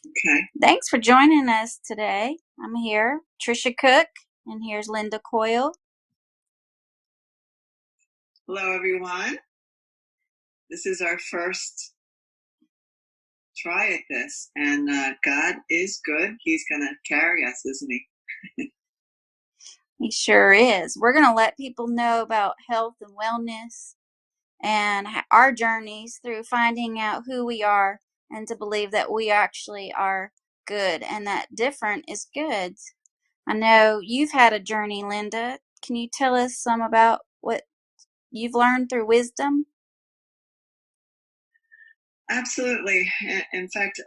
Okay. Thanks for joining us today. I'm here, Tricia Cook, and here's Linda Coyle. Hello, everyone. This is our first try at this, and God is good. He's going to carry us, isn't he? He sure is. We're going to let people know about health and wellness and our journeys through finding out who we are and to believe that we actually are good and that different is good. I know you've had a journey, Linda. Can you tell us some about what you've learned through wisdom? Absolutely. In fact,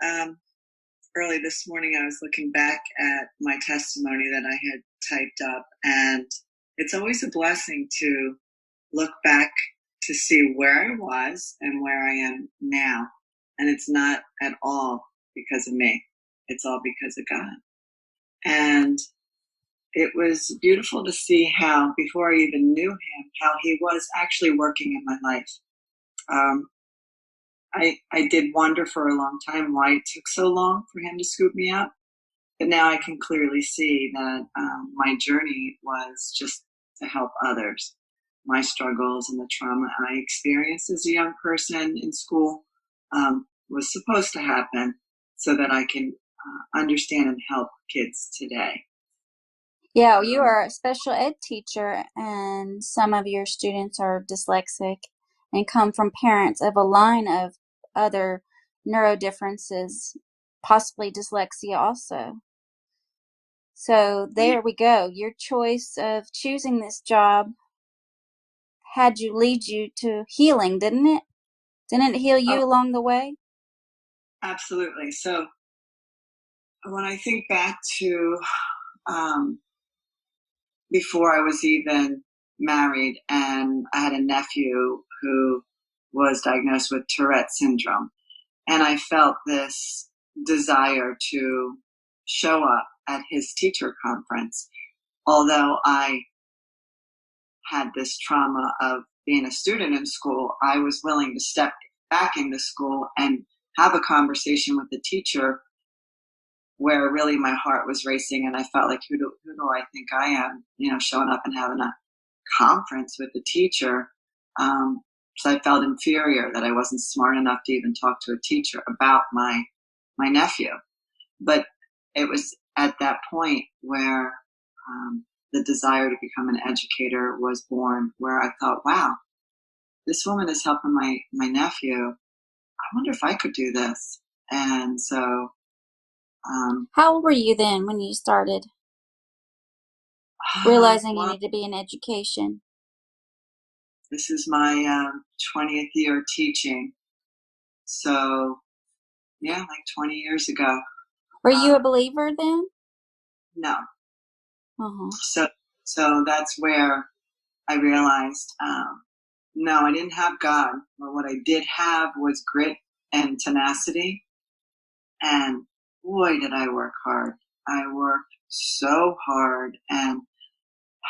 early this morning, I was looking back at my testimony that I had typed up, and it's always a blessing to look back to see where I was and where I am now. And it's not at all because of me. It's all because of God. And it was beautiful to see how, before I even knew him, how he was actually working in my life. Um, I did wonder for a long time why it took so long for him to scoop me up. But now I can clearly see that my journey was just to help others. My struggles and the trauma I experienced as a young person in school was supposed to happen so that I can understand and help kids today. Yeah, you are a special ed teacher, and some of your students are dyslexic and come from parents of a line of other neurodifferences, possibly dyslexia also. So Yeah, there we go. Your choice of choosing this job had you lead you to healing, didn't it? Didn't it heal oh, you along the way? absolutely. So when I think back to um, before I was even married, and I had a nephew who was diagnosed with Tourette syndrome. And I felt this desire to show up at his teacher conference. Although I had this trauma of being a student in school, I was willing to step back into school and have a conversation with the teacher where really my heart was racing and I felt like, who do I think I am? Showing up and having a conference with the teacher. So I felt inferior that I wasn't smart enough to even talk to a teacher about my nephew. But it was at that point where the desire to become an educator was born, where I thought, wow, this woman is helping my nephew. I wonder if I could do this. And so How old were you then when you started realizing you well, need to be in education? this is my 20th year teaching. So, yeah, like 20 years ago. Were you a Um, believer then? no. Uh-huh. So that's where I realized, no, I didn't have God. But what I did have was grit and tenacity. And boy, did I work hard. I worked so hard and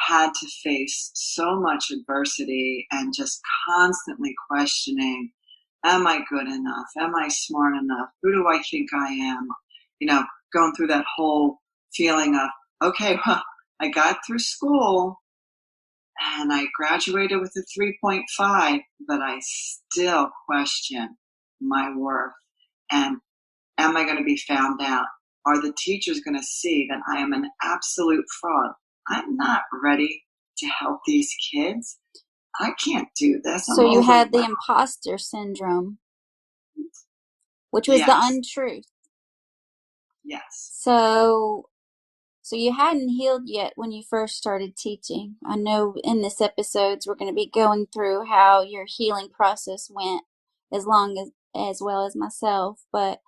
had to face so much adversity and just constantly questioning, am I good enough? Am I smart enough? Who do I think I am? You know, going through that whole feeling of, okay, well, I got through school and I graduated with a 3.5, but I still question my worth. And am I going to be found out? Are the teachers going to see that I am an absolute fraud? I'm not ready to help these kids. I can't do this. So I'm you had the overwhelmed. imposter syndrome, which was the Yes, untruth. yes, So so you hadn't healed yet when you first started teaching. I know in this episodes we're going to be going through how your healing process went as well as myself, but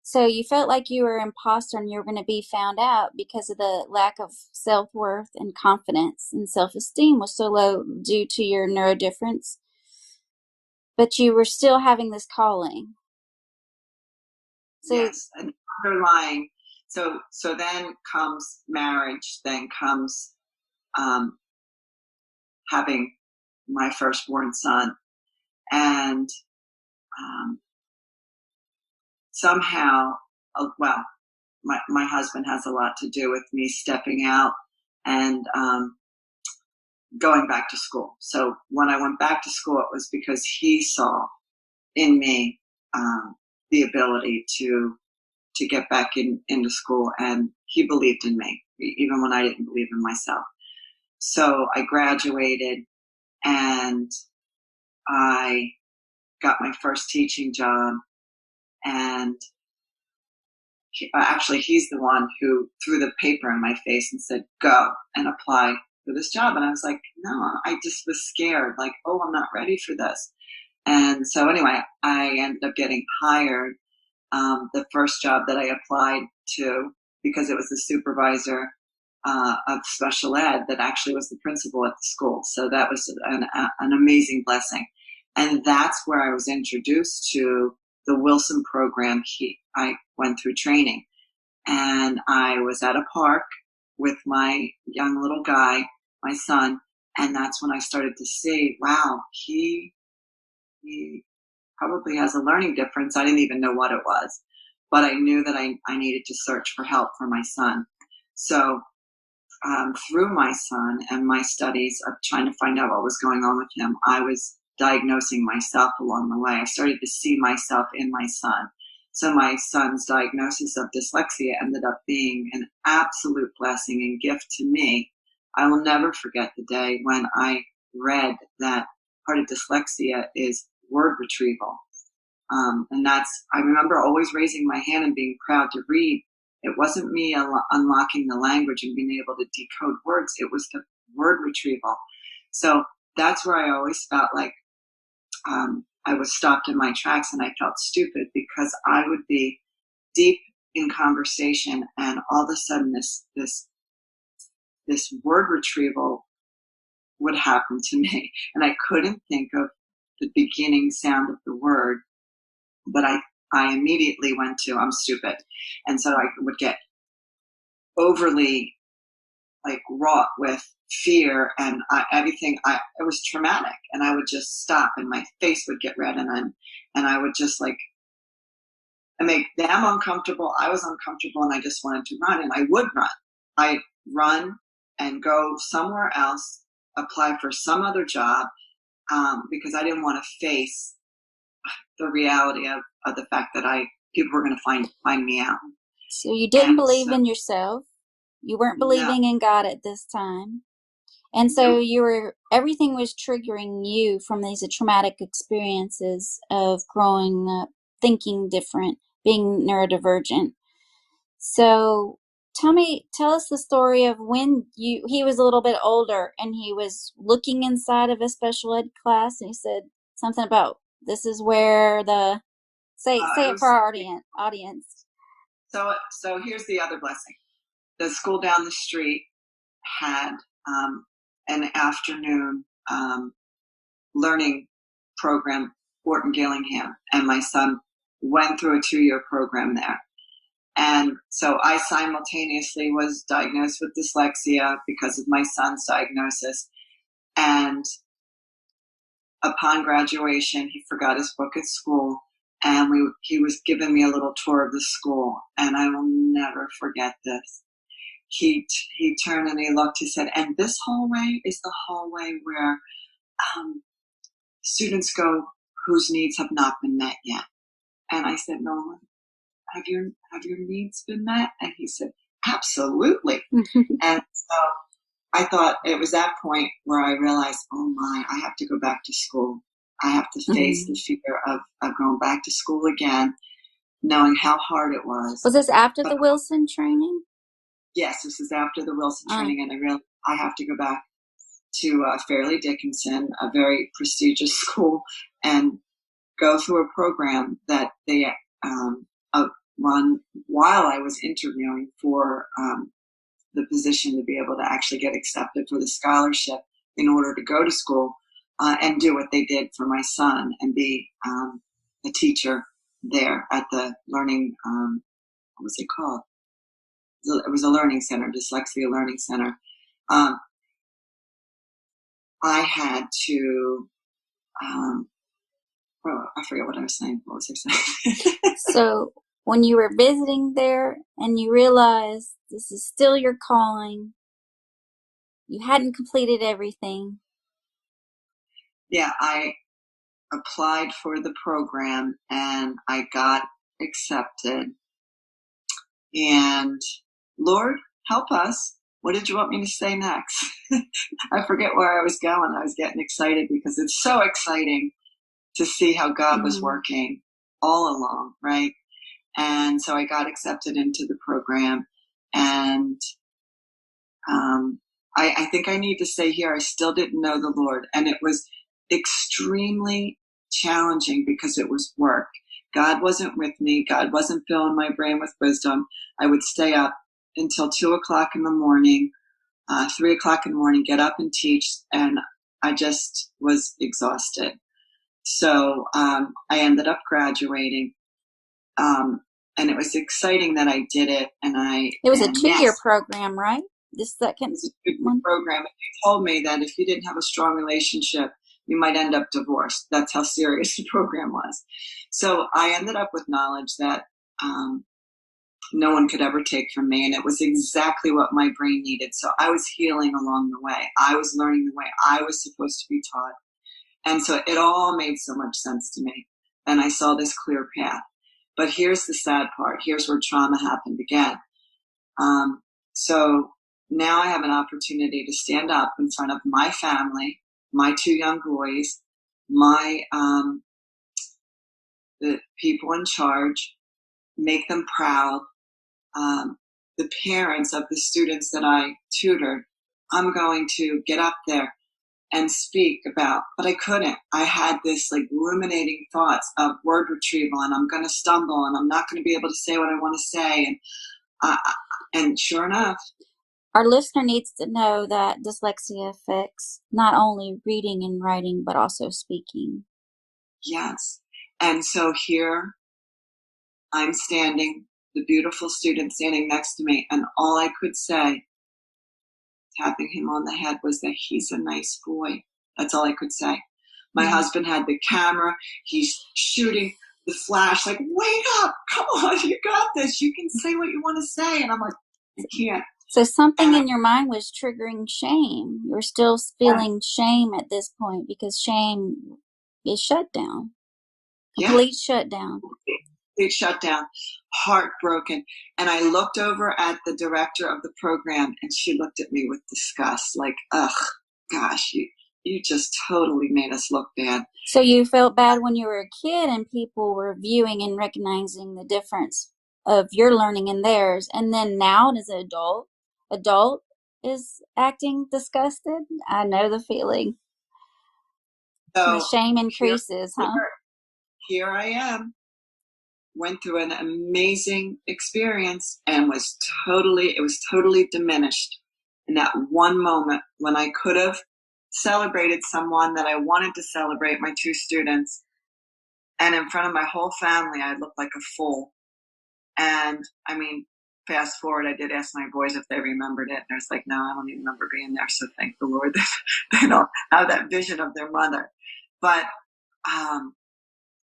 so you felt like you were an imposter and you were going to be found out because of the lack of self-worth and confidence, and self-esteem was so low due to your neurodifference, but you were still having this calling. So yes. And underlying, so then comes marriage, then comes um, having my firstborn son, and um, somehow well, my husband has a lot to do with me stepping out and going back to school. So when I went back to school, it was because he saw in me the ability to get back into school, and he believed in me even when I didn't believe in myself. So I graduated, and I got my first teaching job, and actually he's the one who threw the paper in my face and said, go and apply for this job. And I was like, no, I just was scared, like, oh, I'm not ready for this. And so anyway, I ended up getting hired, the first job that I applied to, because it was the supervisor of special ed that actually was the principal at the school. So that was an amazing blessing. And that's where I was introduced to the Wilson program. I went through training, and I was at a park with my young little guy, my son, and that's when I started to see, wow, he probably has a learning difference. I didn't even know what it was, but I knew that I needed to search for help for my son. So through my son and my studies of trying to find out what was going on with him, I was diagnosing myself along the way. I started to see myself in my son. So my son's diagnosis of dyslexia ended up being an absolute blessing and gift to me. I will never forget the day when I read that part of dyslexia is word retrieval. And I remember always raising my hand and being proud to read. It wasn't me unlocking the language and being able to decode words. It was the word retrieval. So that's where I always felt like I was stopped in my tracks, and I felt stupid because I would be deep in conversation, and all of a sudden this word retrieval would happen to me, and I couldn't think of the beginning sound of the word, but I immediately went to, I'm stupid. And so I would get overly like wrought with fear, and everything. It was traumatic, and I would just stop, and my face would get red, and I would just like make them uncomfortable. I was uncomfortable, and I just wanted to run, and I would run. I'd run and go somewhere else, apply for some other job, because I didn't want to face the reality of the fact that people were going to find me out. So you didn't believe in yourself. You weren't believing in God at this time. And so everything was triggering you from these traumatic experiences of growing up, thinking different, being neurodivergent. So tell us the story of when he was a little bit older and he was looking inside of a special ed class, and he said something about, this is where say it for our audience. So here's the other blessing. The school down the street had an afternoon learning program, Orton Gillingham, and my son went through a 2-year program there. And so I simultaneously was diagnosed with dyslexia because of my son's diagnosis. And upon graduation, he forgot his book at school, and he was giving me a little tour of the school, and I will never forget this. He turned and he looked, he said, and this hallway is the hallway where students go whose needs have not been met yet. And I said, Nolan, have your needs been met? And he said, absolutely. And so I thought it was that point where I realized, oh my, I have to go back to school. I have to face the fear of going back to school again, knowing how hard it was. Was this after the Wilson training? Yes, this is after the Wilson training, and I realized I have to go back to Fairleigh Dickinson, a very prestigious school, and go through a program that they run while I was interviewing for the position to be able to actually get accepted for the scholarship in order to go to school and do what they did for my son and be a teacher there at the learning, what was it called? It was a learning center, Dyslexia Learning Center. I had to, I forget what I was saying. What was I saying? So when you were visiting there and you realized this is still your calling, you hadn't completed everything? Yeah, I applied for the program and I got accepted. And Lord, help us. What did you want me to say next? I forget where I was going. I was getting excited because it's so exciting to see how God was working all along, right? And so I got accepted into the program. And I think I need to say here, I still didn't know the Lord. And it was extremely challenging because it was work. God wasn't with me. God wasn't filling my brain with wisdom. I would stay up until 2:00 in the morning, 3:00 in the morning, get up and teach. And I just was exhausted. So I ended up graduating. And it was exciting that I did it. It was a 2-year program, right? The second it's a good one? program. And they told me that if you didn't have a strong relationship, you might end up divorced. That's how serious the program was. So I ended up with knowledge that no one could ever take from me. And it was exactly what my brain needed. So I was healing along the way. I was learning the way I was supposed to be taught. And so it all made so much sense to me. And I saw this clear path. But here's the sad part. Here's where trauma happened again. So now I have an opportunity to stand up in front of my family, my 2 young boys, the people in charge, make them proud, the parents of the students that I tutored. I'm going to get up there and speak about, but I couldn't. I had this like ruminating thoughts of word retrieval, and I'm going to stumble, and I'm not going to be able to say what I want to say. And sure enough, our listener needs to know that dyslexia affects not only reading and writing, but also speaking. yes. And so here I'm standing, the beautiful student standing next to me, and all I could say, tapping him on the head, was that he's a nice boy. That's all I could say. My husband had the camera. He's shooting the flash, like, wake up, come on, you got this. You can say what you want to say. And I'm like, I can't. So something in your mind was triggering shame. You're still feeling shame at this point because shame is shut down. Complete shutdown. Complete shutdown. Heartbroken. And I looked over at the director of the program, and she looked at me with disgust, like, ugh, gosh, you just totally made us look bad. So you felt bad when you were a kid and people were viewing and recognizing the difference of your learning and theirs. And then now as an adult is acting disgusted. I know the feeling. So the shame increases, huh? Here I am. Went through an amazing experience and it was totally diminished in that one moment when I could have celebrated someone that I wanted to celebrate, my 2 students. And in front of my whole family, I looked like a fool. And I mean, fast forward, I did ask my boys if they remembered it. And I was like, no, I don't even remember being there. So thank the Lord that they don't have that vision of their mother. But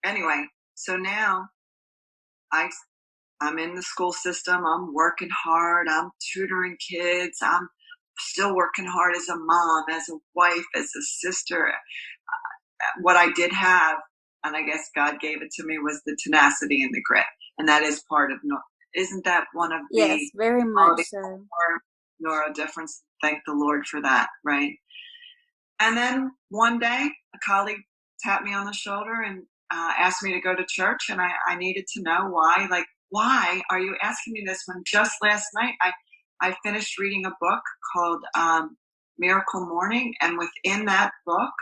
anyway, so now I'm in the school system. I'm working hard. I'm tutoring kids. I'm still working hard as a mom, as a wife, as a sister. What I did have, and I guess God gave it to me, was the tenacity and the grit. And that is part of, isn't that one of the... Yes, very much so. Neurodifference. Thank the Lord for that, right? And then one day, a colleague tapped me on the shoulder and asked me to go to church, and I needed to know why. Like, why are you asking me this when just last night I finished reading a book called Miracle Morning, and within that book,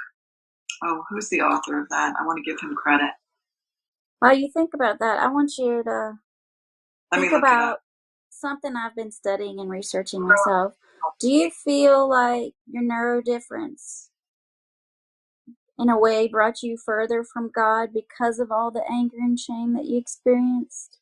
who's the author of that? I want to give him credit. While you think about that, I want you to think about something I've been studying and researching myself. Do you feel like your neurodifference in a way brought you further from God because of all the anger and shame that you experienced?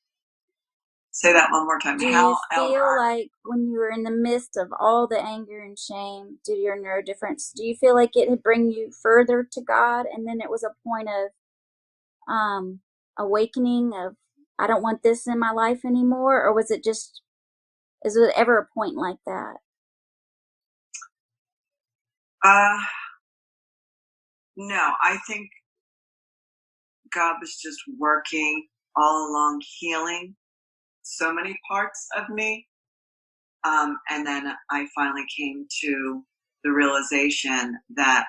Say that one more time. Do you feel like when you were in the midst of all the anger and shame due to your neurodifference, do you feel like it had bring you further to God, and then it was a point of awakening, of I don't want this in my life anymore? Or was it just, is there ever a point like that? No, I think God was just working all along, healing so many parts of me. And then I finally came to the realization that,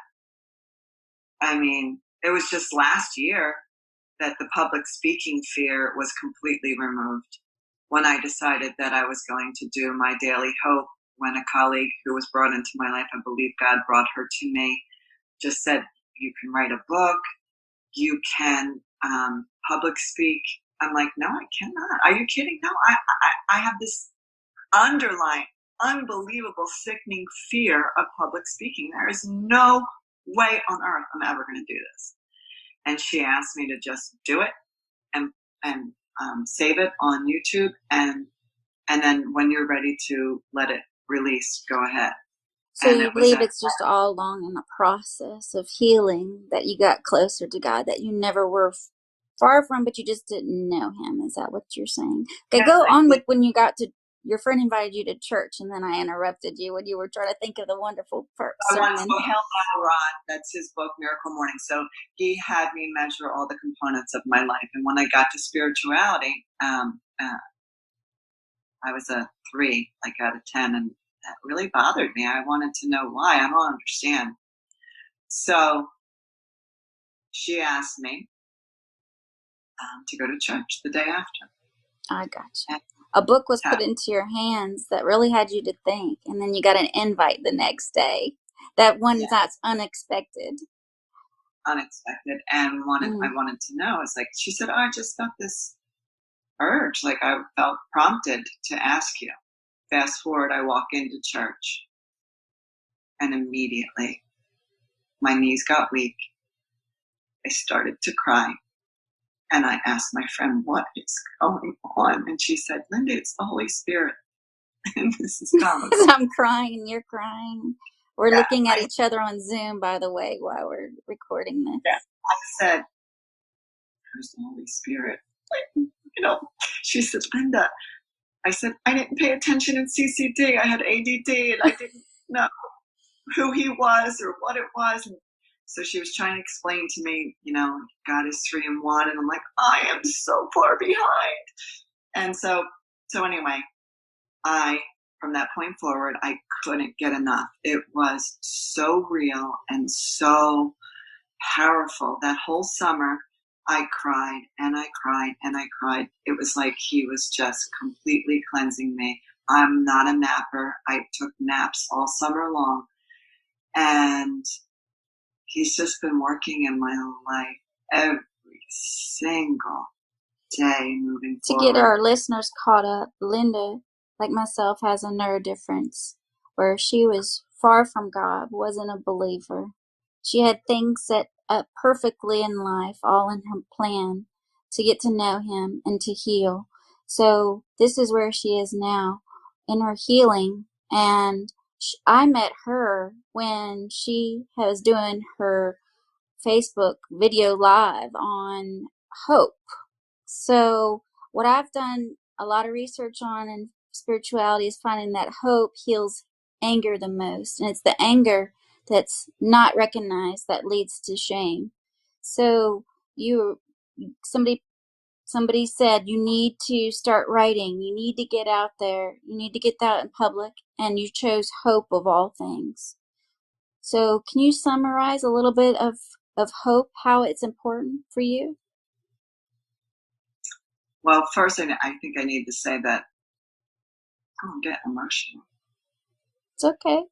I mean, it was just last year that the public speaking fear was completely removed when I decided that I was going to do my daily hope. When a colleague who was brought into my life, I believe God brought her to me, just said, you can write a book, you can public speak. I'm like, no, I cannot. Are you kidding? No, I have this underlying, unbelievable, sickening fear of public speaking. There is no way on earth I'm ever going to do this. And she asked me to just do it and save it on YouTube, and then when you're ready to let it release, go ahead. So you believe it's just all along in the process of healing that you got closer to God, that you never were far from, but you just didn't know Him. Is that what you're saying? Okay, go on with when you got to, your friend invited you to church, and then I interrupted you when you were trying to think of the wonderful sermon. That's his book, Miracle Morning. So he had me measure all the components of my life. And when I got to spirituality, I was a 3, like out of 10, and that really bothered me. I wanted to know why. I don't understand. So she asked me to go to church the day after. I got you. A book was put into your hands that really had you to think, and then you got an invite the next day. That one that's unexpected. Unexpected, and I wanted to know. It's like, she said, oh, I just felt this urge, like I felt prompted to ask you. Fast forward, I walk into church, and immediately my knees got weak. I started to cry, and I asked my friend, what is going on? And she said, Linda, it's the Holy Spirit. And this is comical. I'm crying and you're crying. We're looking at each other on Zoom, by the way, while we're recording this. Yeah. I said, who's the Holy Spirit? She said, Linda, I said, I didn't pay attention in CCD. I had ADD, and I didn't know who he was or what it was. And so she was trying to explain to me, God is 3 in 1. And I'm like, I am so far behind. And so anyway, from that point forward, I couldn't get enough. It was so real and so powerful. That whole summer, I cried and I cried and I cried. It was like he was just completely cleansing me. I'm not a napper. I took naps all summer long. And he's just been working in my own life every single day moving forward. To get our listeners caught up, Linda, like myself, has a neurodifference where she was far from God, wasn't a believer. She had things set up perfectly in life, all in her plan to get to know Him and to heal. So this is where she is now in her healing. And I met her when she was doing her Facebook video live on hope. So what I've done a lot of research on in spirituality is finding that hope heals anger the most. And it's the anger that's not recognized that leads to shame. So somebody said you need to start writing. You need to get out there. You need to get that in public. And you chose hope of all things. So can you summarize a little bit of hope, how it's important for you? Well, first, I think I need to say that I don't get emotional. It's okay.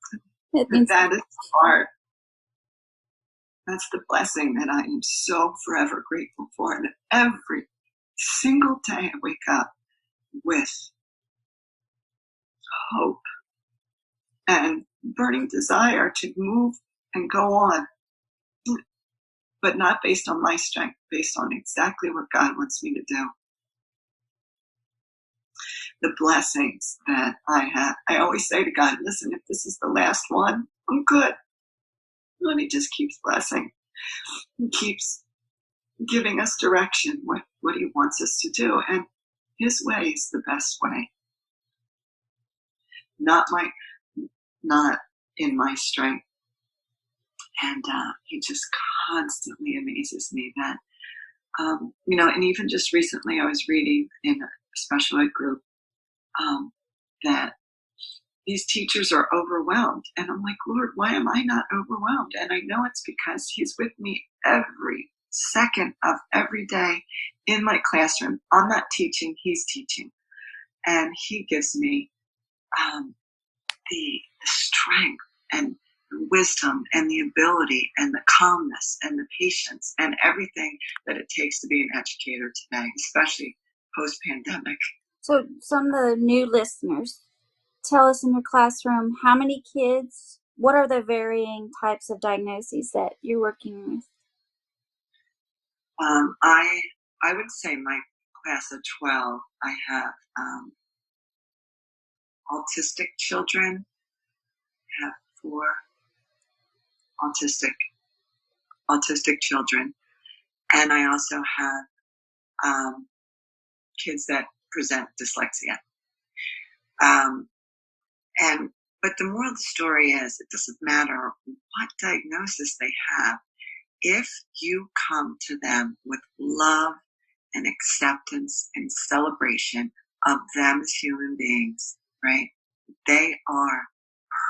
That is the part. That's the blessing that I am so forever grateful for. And every single day I wake up with hope and burning desire to move and go on, but not based on my strength, based on exactly what God wants me to do. The blessings that I have. I always say to God, listen, if this is the last one, I'm good. And He just keeps blessing. He keeps giving us direction, what he wants us to do. And his way is the best way. Not in my strength. And he just constantly amazes me that, and even just recently I was reading in a special ed group that these teachers are overwhelmed. And I'm like, Lord, why am I not overwhelmed? And I know it's because he's with me every second of every day in my classroom. I'm not teaching, he's teaching. And he gives me the strength and the wisdom and the ability and the calmness and the patience and everything that it takes to be an educator today, especially post-pandemic. So some of the new listeners, tell us in your classroom, how many kids, what are the varying types of diagnoses that you're working with? I would say my class of 12, I have autistic children. I have 4 autistic children. And I also have kids that present dyslexia. But the moral of the story is, it doesn't matter what diagnosis they have. If you come to them with love and acceptance and celebration of them as human beings, right? They are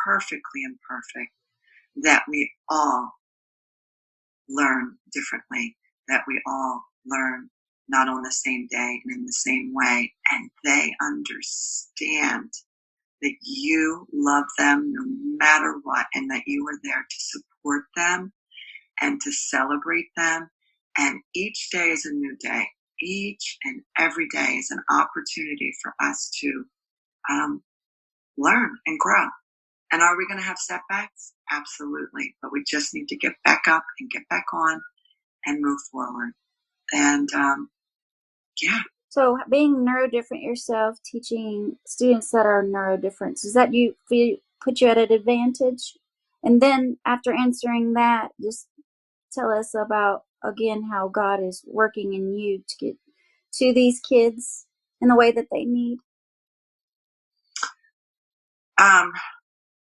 perfectly imperfect, that we all learn differently, that we all learn not on the same day and in the same way, and they understand that you love them no matter what, and that you are there to support them and to celebrate them. And each day is a new day. Each and every day is an opportunity for us to learn and grow. And are we going to have setbacks? Absolutely. But we just need to get back up and get back on and move forward. And yeah. So being neurodifferent yourself, teaching students that are neurodifferent, does that put you at an advantage? And then after answering that, just tell us about, again, how God is working in you to get to these kids in the way that they need.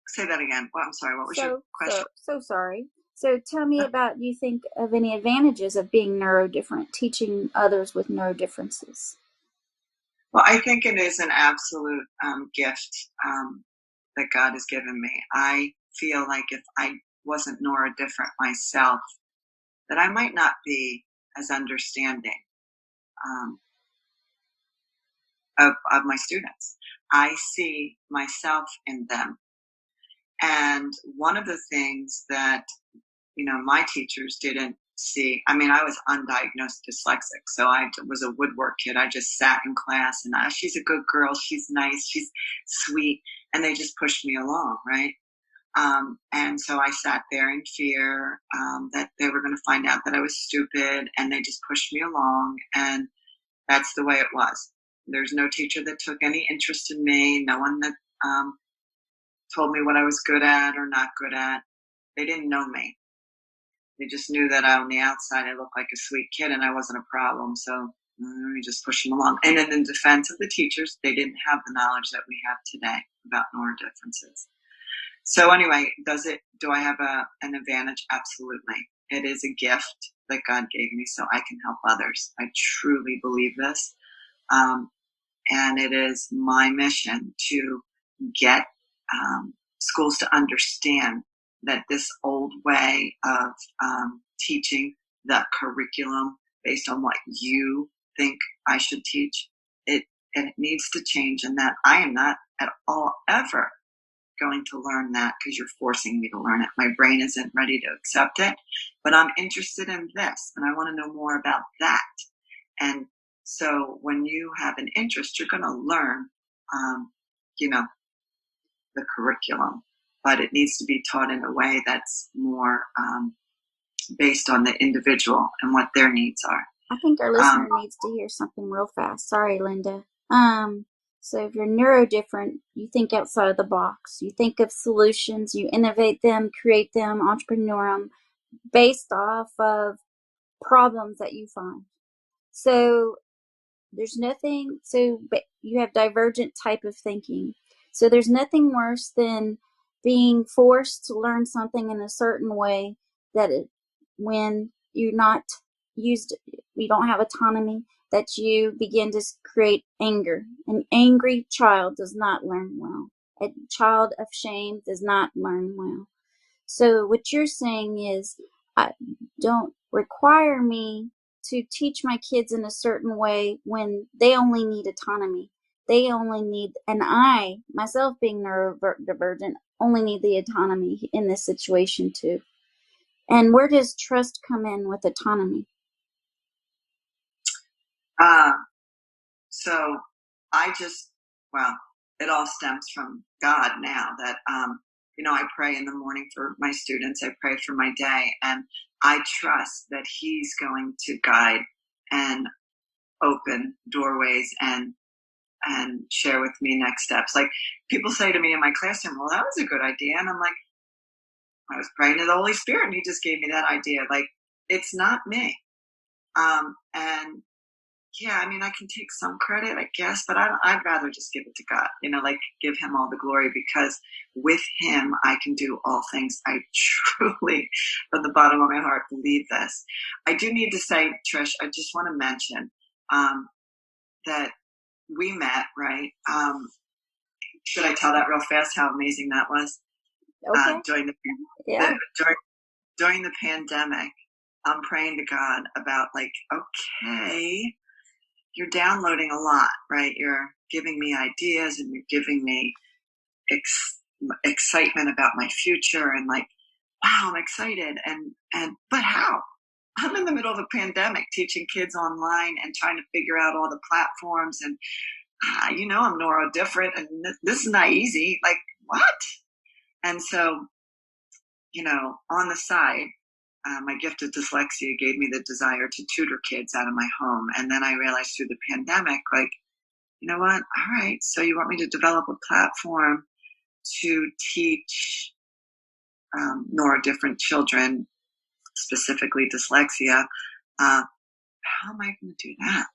Say that again. Well, I'm sorry. What was your question? So sorry. So tell me about, do you think of any advantages of being neurodifferent, teaching others with neurodifferences? Well, I think it is an absolute gift that God has given me. I feel like if I wasn't neurodifferent myself, that I might not be as understanding of my students. I see myself in them. And one of the things that, my teachers didn't see, I was undiagnosed dyslexic. So I was a woodwork kid. I just sat in class and she's a good girl. She's nice. She's sweet. And they just pushed me along, right? And so I sat there in fear that they were going to find out that I was stupid, and they just pushed me along. And that's the way it was. There's no teacher that took any interest in me. No one that told me what I was good at or not good at. They didn't know me. They just knew that on the outside I looked like a sweet kid and I wasn't a problem. So we just pushed them along. And in defense of the teachers, they didn't have the knowledge that we have today about neurodifferences. So anyway, do I have an advantage? Absolutely. It is a gift that God gave me so I can help others. I truly believe this. And it is my mission to get schools to understand that this old way of teaching the curriculum based on what you think I should teach, it needs to change, and that I am not at all ever going to learn that because you're forcing me to learn it. My brain isn't ready to accept it, but I'm interested in this, and I want to know more about that. And so when you have an interest, you're going to learn, the curriculum, but it needs to be taught in a way that's more based on the individual and what their needs are. I think our listener needs to hear something real fast. Sorry, Linda. So if you're neurodifferent, you think outside of the box. You think of solutions, you innovate them, create them, entrepreneur them based off of problems that you find. So there's nothing, but you have divergent type of thinking. So there's nothing worse than being forced to learn something in a certain way when you're not used, you don't have autonomy, that you begin to create anger. An angry child does not learn well. A child of shame does not learn well. So what you're saying is, don't require me to teach my kids in a certain way when they only need autonomy. They only need, and I, myself being neurodivergent, only need the autonomy in this situation too. And where does trust come in with autonomy? So well, it all stems from God now that, I pray in the morning for my students. I pray for my day, and I trust that He's going to guide and open doorways and share with me next steps. Like, people say to me in my classroom, well, that was a good idea. And I'm like, I was praying to the Holy Spirit and He just gave me that idea. Like, it's not me. And yeah, I mean, I can take some credit, I guess, but I'd rather just give it to God, like give Him all the glory, because with Him, I can do all things. I truly, from the bottom of my heart, believe this. I do need to say, Trish, I just want to mention that we met, right? Should I tell that real fast, how amazing that was? Okay. During the pandemic, I'm praying to God about, like, okay, you're downloading a lot, right? You're giving me ideas and you're giving me excitement about my future, and like, wow, I'm excited. But how? I'm in the middle of a pandemic teaching kids online and trying to figure out all the platforms, and I'm neurodifferent, and this is not easy. Like, what? And so, on the side, my gift of dyslexia gave me the desire to tutor kids out of my home. And then I realized through the pandemic, like, you know what? All right. So you want me to develop a platform to teach neurodifferent children, specifically dyslexia. How am I going to do that?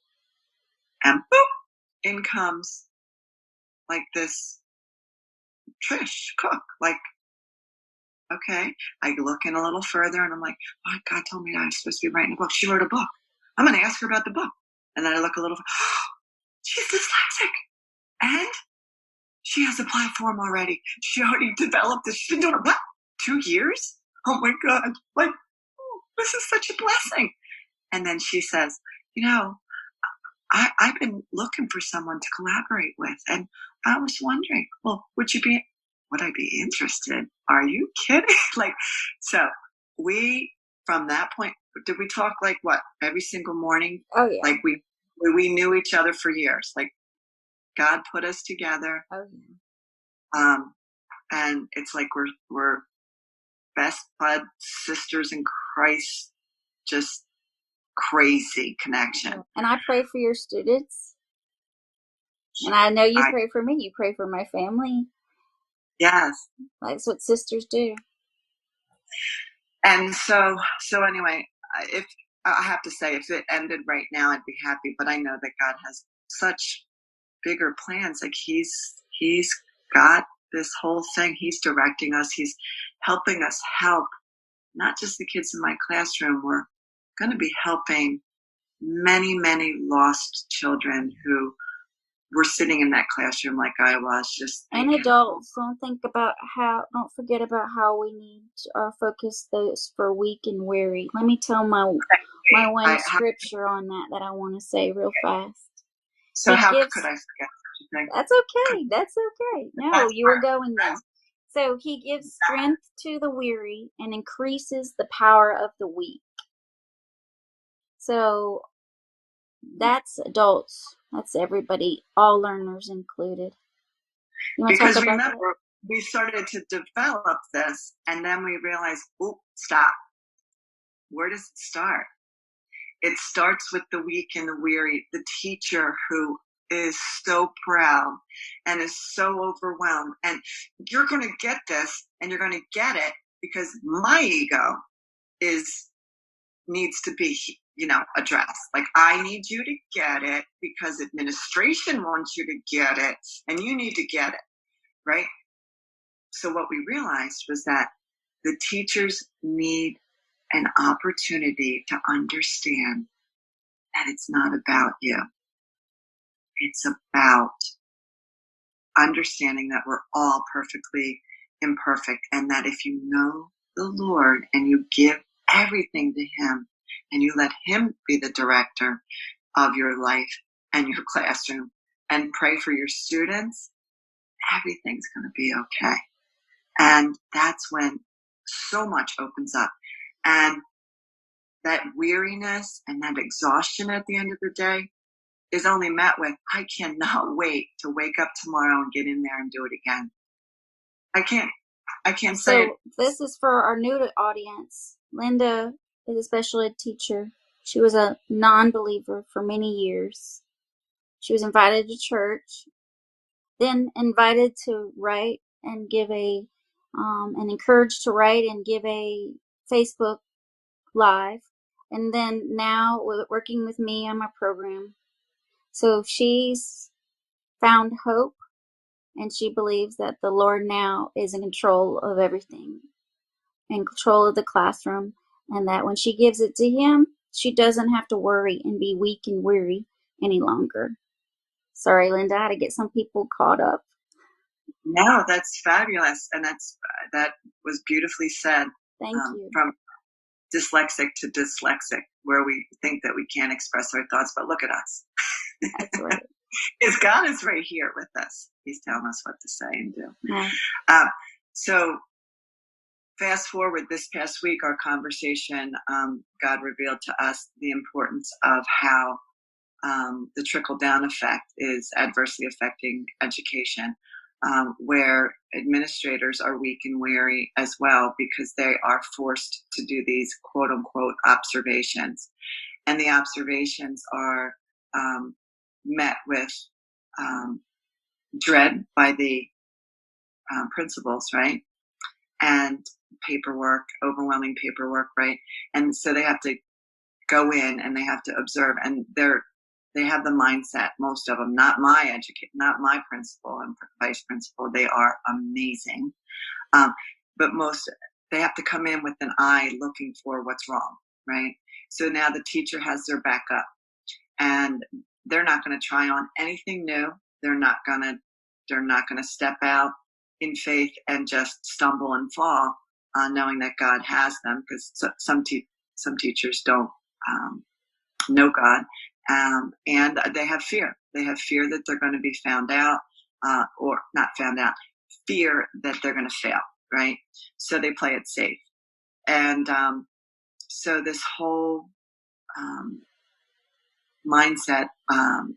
And boop, in comes like this Trish Cook. Like, okay. I look in a little further and I'm like, oh, God told me I was supposed to be writing a book. She wrote a book. I'm going to ask her about the book. And then I look a little, oh, she's dyslexic. And she has a platform already. She already developed this. She's been doing it, what, 2 years? Oh my God. Like, this is such a blessing. And then she says, I've been looking for someone to collaborate with. And I was wondering, well, would I be interested? Are you kidding? Like, so from that point, did we talk like what, every single morning? Oh yeah. Like we knew each other for years. Like, God put us together. Oh yeah. And it's like we're best bud sisters in Christ, just crazy connection. And I pray for your students. And I know you pray for me. You pray for my family. Yes. That's what sisters do. And so anyway, if I have to say, if it ended right now, I'd be happy. But I know that God has such bigger plans. Like, He's got this whole thing. He's directing us. He's helping us help not just the kids in my classroom. We're going to be helping many, many lost children who were sitting in that classroom like I was, just and adults. Don't forget about how we need our focus those for weak and weary. Let me tell my one scripture on that I want to say real fast. So could I forget? That's okay. That's okay. No, you were going there. So He gives strength to the weary and increases the power of the weak. So that's adults. That's everybody, all learners included. Because remember, we started to develop this, and then we realized, oh, stop. Where does it start? It starts with the weak and the weary, the teacher who is so proud and is so overwhelmed. And you're going to get this, and you're going to get it because my ego is needs to be, addressed. Like, I need you to get it because administration wants you to get it, and you need to get it, right? So what we realized was that the teachers need an opportunity to understand that it's not about you. It's about understanding that we're all perfectly imperfect, and that if you know the Lord and you give everything to Him and you let Him be the director of your life and your classroom and pray for your students, everything's going to be okay. And that's when so much opens up. And that weariness and that exhaustion at the end of the day is only met with, I cannot wait to wake up tomorrow and get in there and do it again. I can't say it. So this is for our new audience. Linda is a special ed teacher. She was a non-believer for many years. She was invited to church, then invited to write and give and encouraged to write and give a Facebook Live, and then now working with me on my program. So she's found hope, and she believes that the Lord now is in control of everything, in control of the classroom, and that when she gives it to Him, she doesn't have to worry and be weak and weary any longer. Sorry, Linda, I had to get some people caught up. No, that's fabulous, and that was beautifully said. Thank you. From dyslexic to dyslexic, where we think that we can't express our thoughts, but look at us. That's right. Because God is right here with us. He's telling us what to say and do. Right. So fast forward this past week, our conversation, God revealed to us the importance of how the trickle-down effect is adversely affecting education, where administrators are weak and weary as well because they are forced to do these quote-unquote observations. And the observations are met with dread by the principals, right? And paperwork, overwhelming paperwork, right? And so they have to go in and they have to observe, and they have the mindset, most of them, not my principal and vice principal. They are amazing. But they have to come in with an eye looking for what's wrong, right? So now the teacher has their back up, and they're not going to try on anything new. They're not going to step out in faith and just stumble and fall, knowing that God has them, because some teachers don't know God, and they have fear. They have fear that they're going to be found out, or not found out, fear that they're going to fail, right? So they play it safe. And so this whole mindset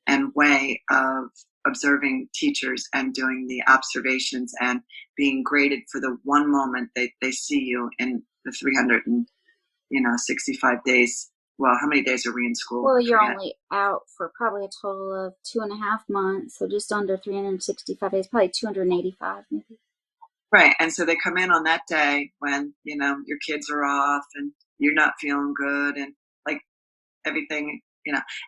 and way of observing teachers and doing the observations and being graded for the one moment they see you in the 365 days. Well, how many days are we in school? Well, you're only out for probably a total of 2.5 months, so just under 365 days, probably 285 maybe. Right, and so they come in on that day when, your kids are off and you're not feeling good and like everything,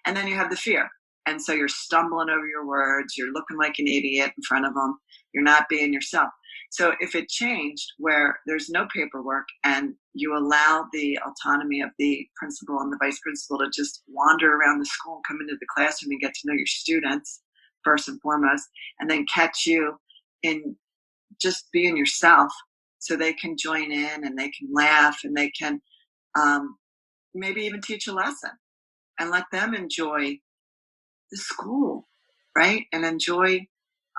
and then you have the fear. And so you're stumbling over your words, you're looking like an idiot in front of them, you're not being yourself. So if it changed where there's no paperwork and you allow the autonomy of the principal and the vice principal to just wander around the school and come into the classroom and get to know your students first and foremost, and then catch you in just being yourself, so they can join in and they can laugh and they can maybe even teach a lesson and let them enjoy the school, right? And enjoy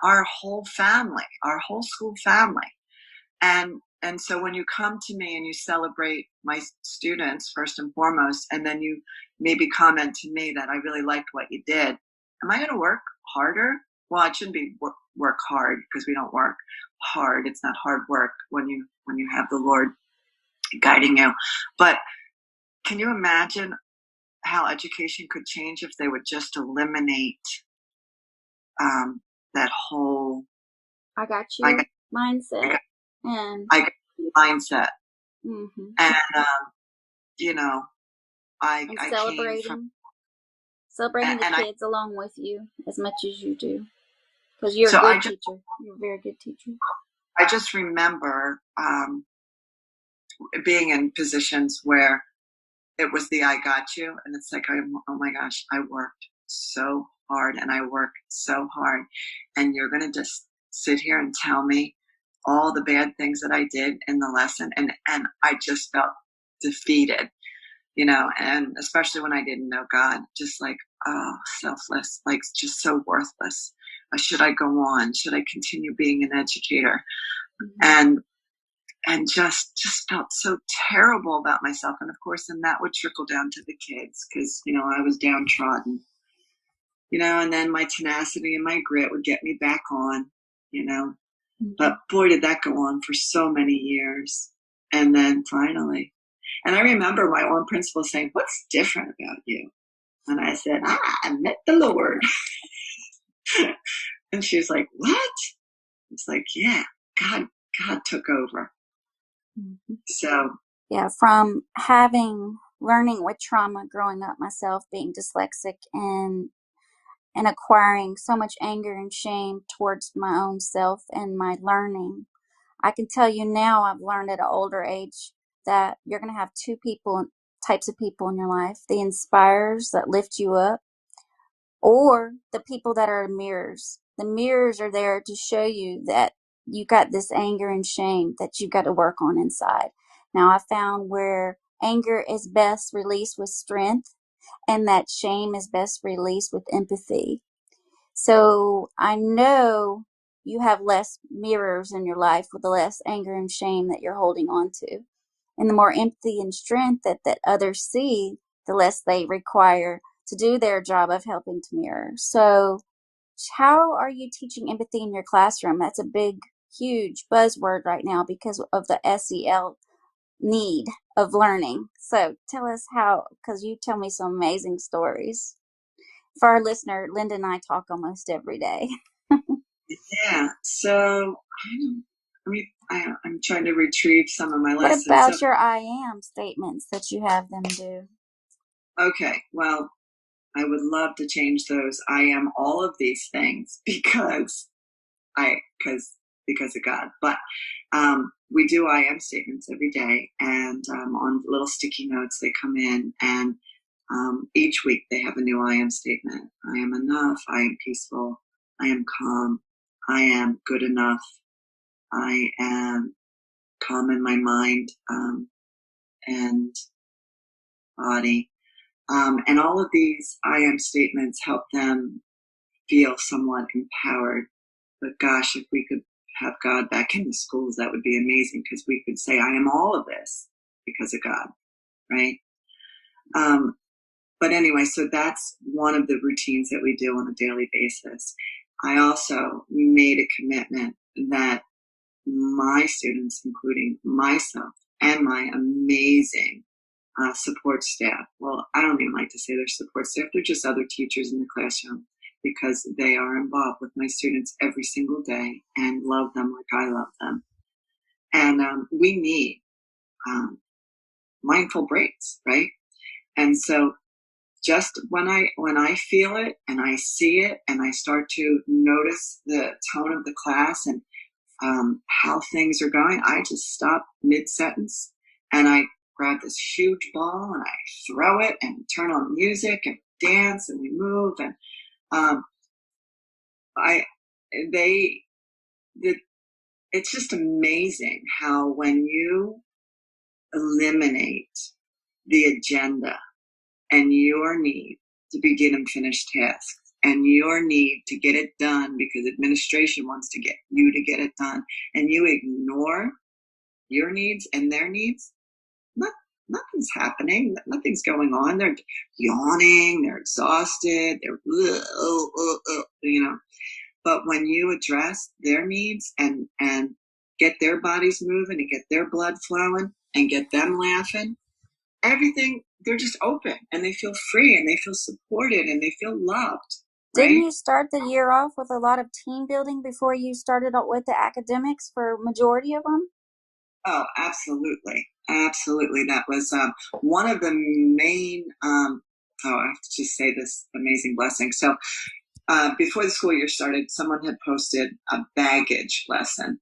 our whole family, our whole school family. And so when you come to me and you celebrate my students first and foremost, and then you maybe comment to me that I really liked what you did, am I going to work harder? Well, it shouldn't be work hard, because we don't work hard. It's not hard work when you have the Lord guiding you. But can you imagine how education could change if they would just eliminate that whole I got you mindset and mindset. mm-hmm. And And I came from, celebrating the and I, kids along with you as much as you do. Because you're a so good teacher. You're a very good teacher. I just remember being in positions where it was the I got you. And it's like, oh my gosh, I worked so hard and I worked so hard. And you're going to just sit here and tell me all the bad things that I did in the lesson. And I just felt defeated, and especially when I didn't know God, just like, oh, selfless, like just so worthless. Should I go on? Should I continue being an educator? Mm-hmm. And just felt so terrible about myself. And of course, then that would trickle down to the kids because, I was downtrodden, and then my tenacity and my grit would get me back on, Mm-hmm. but boy, did that go on for so many years. And then finally, and I remember my own principal saying, "What's different about you?" And I said, "I met the Lord." And she was like, "What?" It's like, yeah, God took over. Mm-hmm. So Yeah, from learning with trauma growing up myself, being dyslexic and acquiring so much anger and shame towards my own self and my learning. I can tell you now, I've learned at an older age that you're going to have types of people in your life: the inspirers that lift you up, or the people that are mirrors. The mirrors are there to show you that you got this anger and shame that you got to work on inside. Now, I found where anger is best released with strength and that shame is best released with empathy. So I know you have less mirrors in your life with the less anger and shame that you're holding on to. And the more empathy and strength that others see, the less they require to do their job of helping to mirror. So how are you teaching empathy in your classroom? That's a big, huge buzzword right now because of the SEL need of learning. So tell us how, because you tell me some amazing stories. For our listener, Linda and I talk almost every day. yeah, so I'm trying to retrieve some of my What lessons. So about your I am statements that you have them do? okay, well, I would love to change those. I am all of these things I because of God. But we do I am statements every day, and on little sticky notes they come in, and each week they have a new I am statement. I am enough. I am peaceful. I am calm. I am good enough. I am calm in my mind and body. And all of these I am statements help them feel somewhat empowered. But gosh, if we could have God back in the schools, that would be amazing because we could say, I am all of this because of God, right? But anyway, so that's one of the routines that we do on a daily basis. I also made a commitment that my students, including myself and my amazing support staff. Well, I don't even like to say they're support staff. They're just other teachers in the classroom because they are involved with my students every single day and love them like I love them. And we need mindful breaks, right? And so just when I feel it and I see it and I start to notice the tone of the class and how things are going, I just stop mid-sentence and I grab this huge ball and I throw it and turn on music and dance and we move and um, I they the, it's just amazing how when you eliminate the agenda and your need to begin and finish tasks and your need to get it done because administration wants to get you to get it done and you ignore your needs and their needs, nothing's happening. Nothing's going on. They're yawning. They're exhausted. They're, But when you address their needs and get their bodies moving and get their blood flowing and get them laughing, everything, they're just open and they feel free and they feel supported and they feel loved. Didn't Right? you start the year off with a lot of team building before you started out with the academics for majority of them? Oh, absolutely. Absolutely. That was one of the main, I have to just say this amazing blessing. So before the school year started, someone had posted a baggage lesson,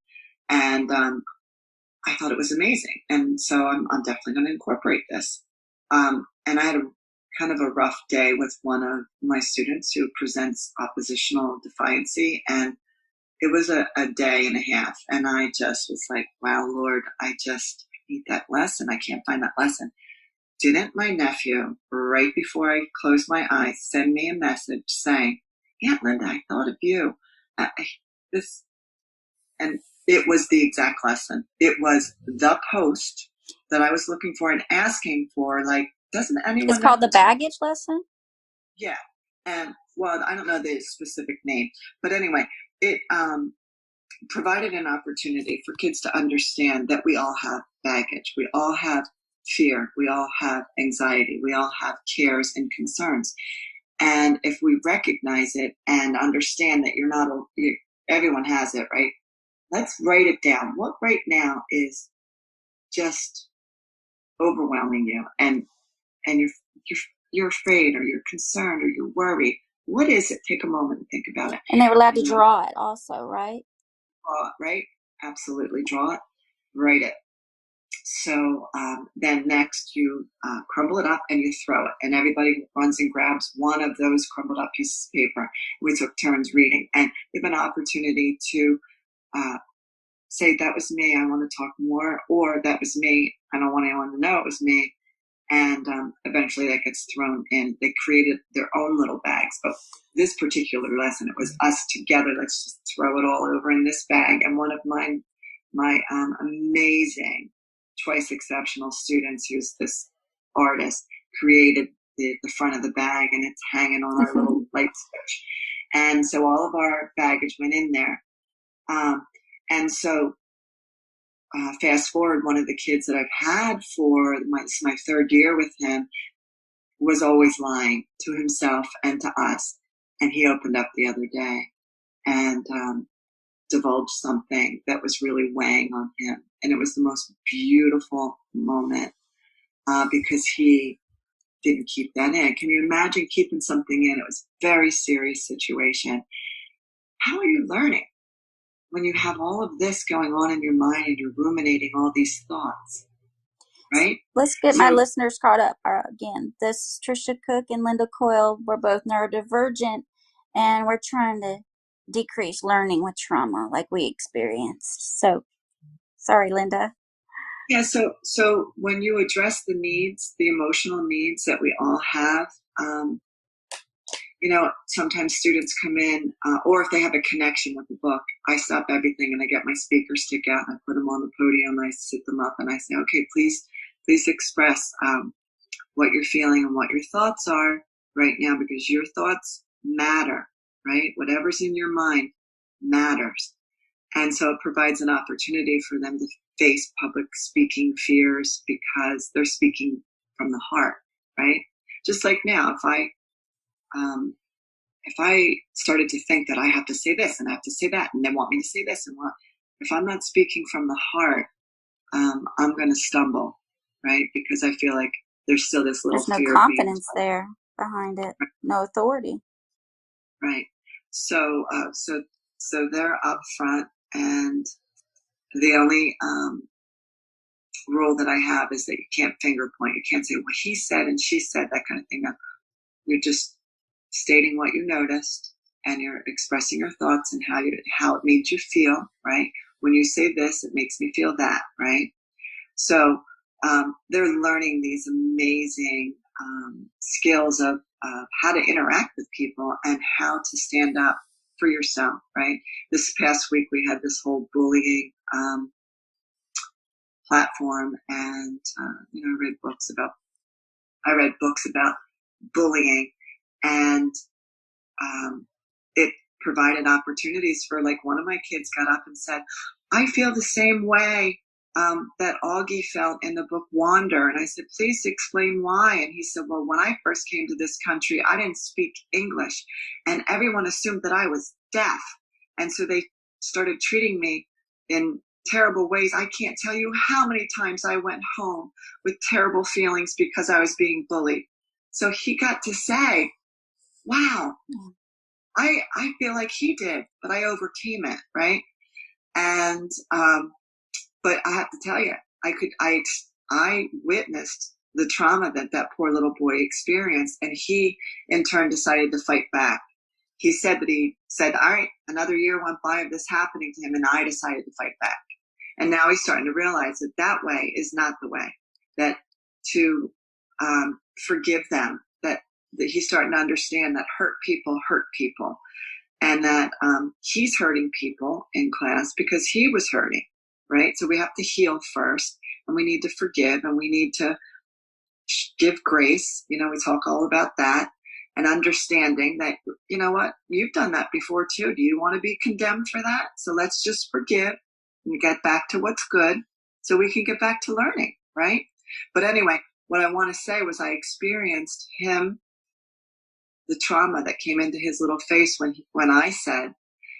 and I thought it was amazing. And so I'm definitely going to incorporate this. And I had a kind of a rough day with one of my students who presents oppositional defiancy, and it was a day and a half. And I just was like, wow, Lord, I just need that lesson. I can't find that lesson. Didn't my nephew, right before I closed my eyes, send me a message saying, "Yeah, Linda, I thought of you." This, and it was the exact lesson. It was the post that I was looking for and asking for. Like, doesn't anyone It's called the baggage lesson? Yeah. And, well, I don't know the specific name, but anyway, it provided an opportunity for kids to understand that we all have baggage. We all have fear. We all have anxiety. We all have cares and concerns. And if we recognize it and understand that everyone has it, right? Let's write it down. What right now is just overwhelming you, and you're afraid, or you're concerned, or you're worried? What is it? Take a moment and think about it. And they were allowed to draw it also, right? Draw it, right? Absolutely. Draw it, write it. So then next you crumble it up and you throw it, and everybody runs and grabs one of those crumbled up pieces of paper. We took turns reading, and we have an opportunity to say, "That was me, I want to talk more," or "That was me, I don't want anyone to know it was me." And eventually that gets thrown in. They created their own little bags, but this particular lesson, it was us together. Let's just throw it all over in this bag. And one of my amazing, twice exceptional students, who's this artist, created the front of the bag, and it's hanging on our little light switch. And so all of our baggage went in there. And so fast forward, one of the kids that I've had for my third year with him was always lying to himself and to us. And he opened up the other day and divulged something that was really weighing on him. And it was the most beautiful moment because he didn't keep that in. Can you imagine keeping something in? It was a very serious situation. How are you learning when you have all of this going on in your mind and you're ruminating all these thoughts, right? Let's get my listeners caught up again. This Tricia Cook and Linda Coyle were both neurodivergent, and we're trying to decrease learning with trauma like we experienced. So, sorry, Linda. Yeah, so when you address the needs, the emotional needs that we all have, sometimes students come in, or if they have a connection with the book, I stop everything and I get my speaker stick out and I put them on the podium. I sit them up and I say, "Okay, please express what you're feeling and what your thoughts are right now, because your thoughts matter, right? Whatever's in your mind matters." And so it provides an opportunity for them to face public speaking fears because they're speaking from the heart, right? Just like now, if I started to think that I have to say this and I have to say that, and they want me to say this and what, if I'm not speaking from the heart, I'm going to stumble, right? Because I feel like there's still this little fear. There's no confidence there behind it, no authority. Right. So they're up front, and the only rule that I have is that you can't finger point. You can't say, "Well, he said and she said," that kind of thing. No. You're just stating what you noticed, and you're expressing your thoughts and how it made you feel, right? When you say this, it makes me feel that, right? So they're learning these amazing skills of how to interact with people and how to stand up for yourself, right? This past week, we had this whole bullying platform, and I read books about bullying, and it provided opportunities for, like, one of my kids got up and said, "I feel the same way that Augie felt in the book Wander." And I said, "Please explain why." And he said, "Well, when I first came to this country, I didn't speak English, and everyone assumed that I was deaf. And so they started treating me in terrible ways. I can't tell you how many times I went home with terrible feelings because I was being bullied. So he got to say, wow, I feel like he did, but I overcame it, right? And but I have to tell you, I witnessed the trauma that that poor little boy experienced, and he in turn decided to fight back. He said, all right, another year went by of this happening to him, and I decided to fight back. And now he's starting to realize that that way is not the way, that to forgive them, that he's starting to understand that hurt people, and that he's hurting people in class because he was hurting, right? So we have to heal first, and we need to forgive, and we need to give grace. We talk all about that, and understanding that, you know what, you've done that before too. Do you want to be condemned for that? So let's just forgive and get back to what's good so we can get back to learning, right? But anyway, what I want to say was I experienced the trauma that came into his little face when I said,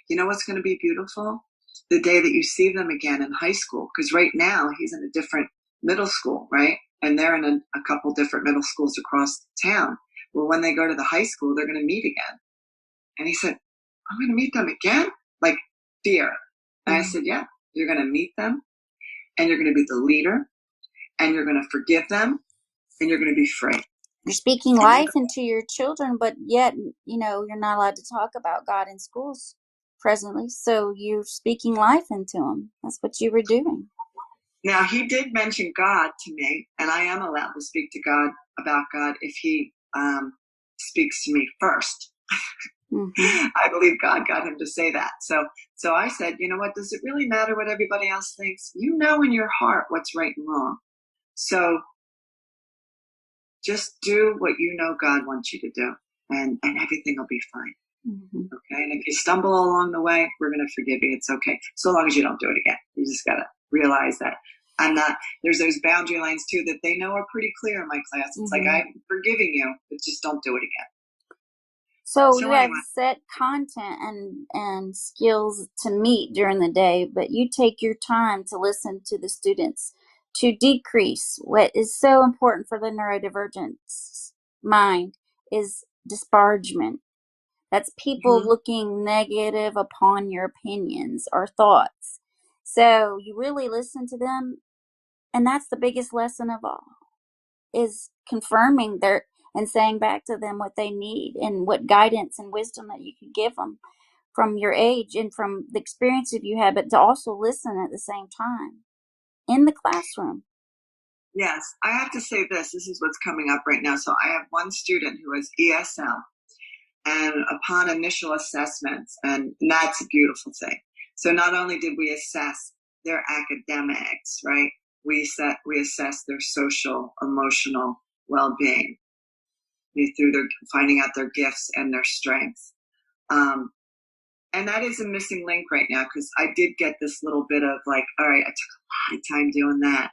you know what's going to be beautiful? The day that you see them again in high school, because right now he's in a different middle school, right? And they're in a couple different middle schools across town. Well, when they go to the high school, they're going to meet again. And he said, I'm going to meet them again? Like fear. And I said, yeah, you're going to meet them, and you're going to be the leader, and you're going to forgive them, and you're going to be free. You're speaking life into your children, but yet, you're not allowed to talk about God in schools presently. So you're speaking life into them. That's what you were doing. Now, he did mention God to me, and I am allowed to speak to God about God if he speaks to me first. Mm-hmm. I believe God got him to say that. So I said, you know what, does it really matter what everybody else thinks? You know in your heart what's right and wrong. So just do what you know God wants you to do, and everything will be fine. Mm-hmm. Okay? And if you stumble along the way, we're going to forgive you. It's okay. So long as you don't do it again. You just got to realize that there's those boundary lines too that they know are pretty clear in my class. It's like, I'm forgiving you, but just don't do it again. So you have set content and skills to meet during the day, but you take your time to listen to the students to decrease. What is so important for the neurodivergent mind is disparagement. That's people looking negative upon your opinions or thoughts. So you really listen to them, and that's the biggest lesson of all, is confirming and saying back to them what they need and what guidance and wisdom that you could give them from your age and from the experience that you had, but to also listen at the same time in the classroom. Yes, I have to say this is what's coming up right now. So I have one student who has ESL, and upon initial assessments, and that's a beautiful thing. So not only did we assess their academics, right? We assess their social, emotional well-being through their finding out their gifts and their strengths. And that is a missing link right now, because I did get this little bit of like, all right, I took a lot of time doing that,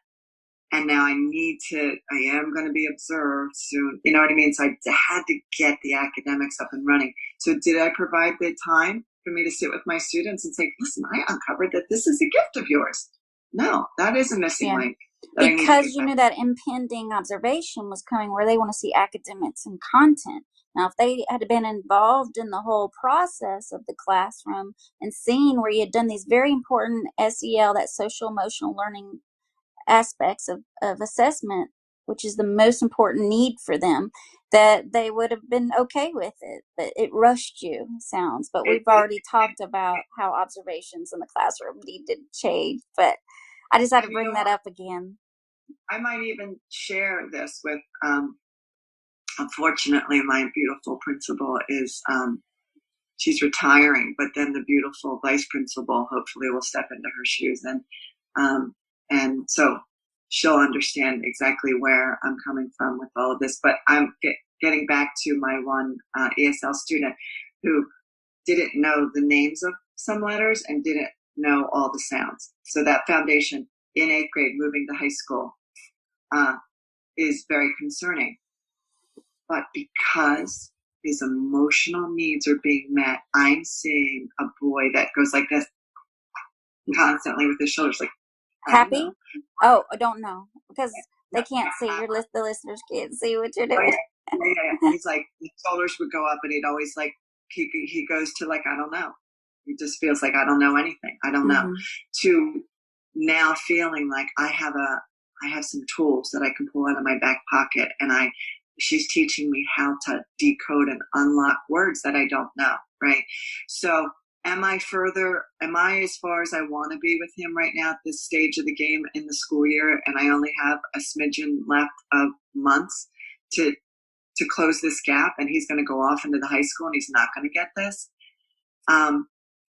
and now I am going to be observed soon. You know what I mean? So I had to get the academics up and running. So did I provide the time for me to sit with my students and say, listen, I uncovered that this is a gift of yours? No, that is a missing link. Because you knew that impending observation was coming, where they want to see academics and content. Now, if they had been involved in the whole process of the classroom and seen where you had done these very important SEL, that social emotional learning aspects of assessment, which is the most important need for them, that they would have been okay with it. But it rushed you, sounds. But we've already talked about how observations in the classroom need to change. But I just had to bring that up again. I might even share this with, unfortunately, my beautiful principal is, she's retiring, but then the beautiful vice principal hopefully will step into her shoes. And so she'll understand exactly where I'm coming from with all of this. But I'm getting back to my one ESL student who didn't know the names of some letters and didn't know all the sounds. So that foundation in 8th grade, moving to high school, is very concerning. But because his emotional needs are being met, I'm seeing a boy that goes like this. constantly with his shoulders, like, I don't Happy? know. Oh, I don't know because they Yeah, can't see the listeners can't see what you're oh, doing. yeah. He's like, his shoulders would go up, and he'd always like, he goes to like, I don't know. He just feels like I don't know anything. I don't know. To now feeling like I have some tools that I can pull out of my back pocket, and she's teaching me how to decode and unlock words that I don't know. Right. So am I as far as I want to be with him right now at this stage of the game in the school year, and I only have a smidgen left of months to close this gap, and he's going to go off into the high school and he's not going to get this.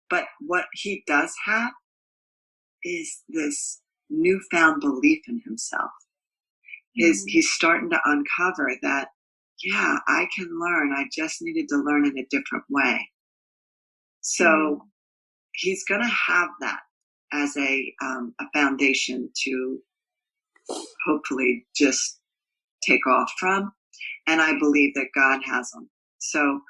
But what he does have is this newfound belief in himself. He's starting to uncover that, yeah, I can learn. I just needed to learn in a different way. So he's going to have that as a foundation to hopefully just take off from. And I believe that God has them. So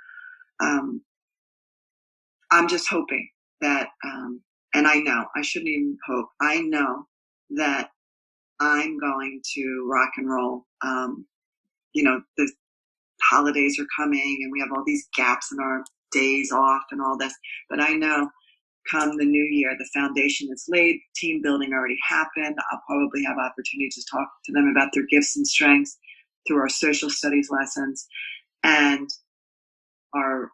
I'm just hoping that, and I know, I shouldn't even hope, I know that I'm going to rock and roll. The holidays are coming and we have all these gaps in our days off and all this, but I know come the new year, the foundation is laid, team building already happened. I'll probably have opportunity to talk to them about their gifts and strengths through our social studies lessons. And our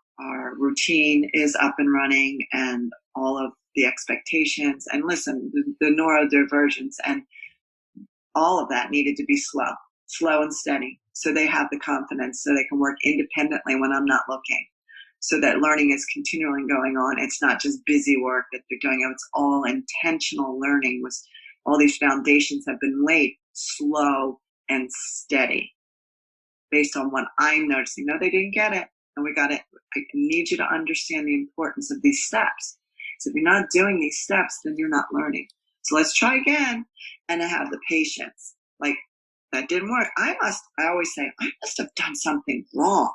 routine is up and running, and all of the expectations. And listen, the neurodivergence and all of that needed to be slow and steady. So they have the confidence so they can work independently when I'm not looking. So that learning is continually going on. It's not just busy work that they're doing. It's all intentional learning. All these foundations have been laid slow and steady based on what I'm noticing. No, they didn't get it. And I need you to understand the importance of these steps. So if you're not doing these steps, then you're not learning. So let's try again. And I have the patience. Like, that didn't work. I always say, I must have done something wrong.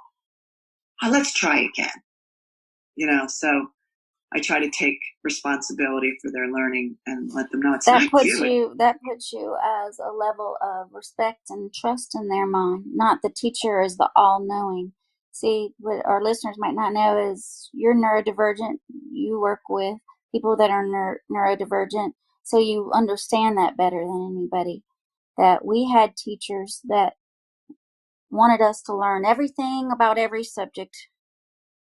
Let's try again. So I try to take responsibility for their learning and let them know it's not you. That puts you as a level of respect and trust in their mind, not the teacher as the all-knowing. See, what our listeners might not know is you're neurodivergent. You work with people that are neurodivergent, so you understand that better than anybody. That we had teachers that wanted us to learn everything about every subject,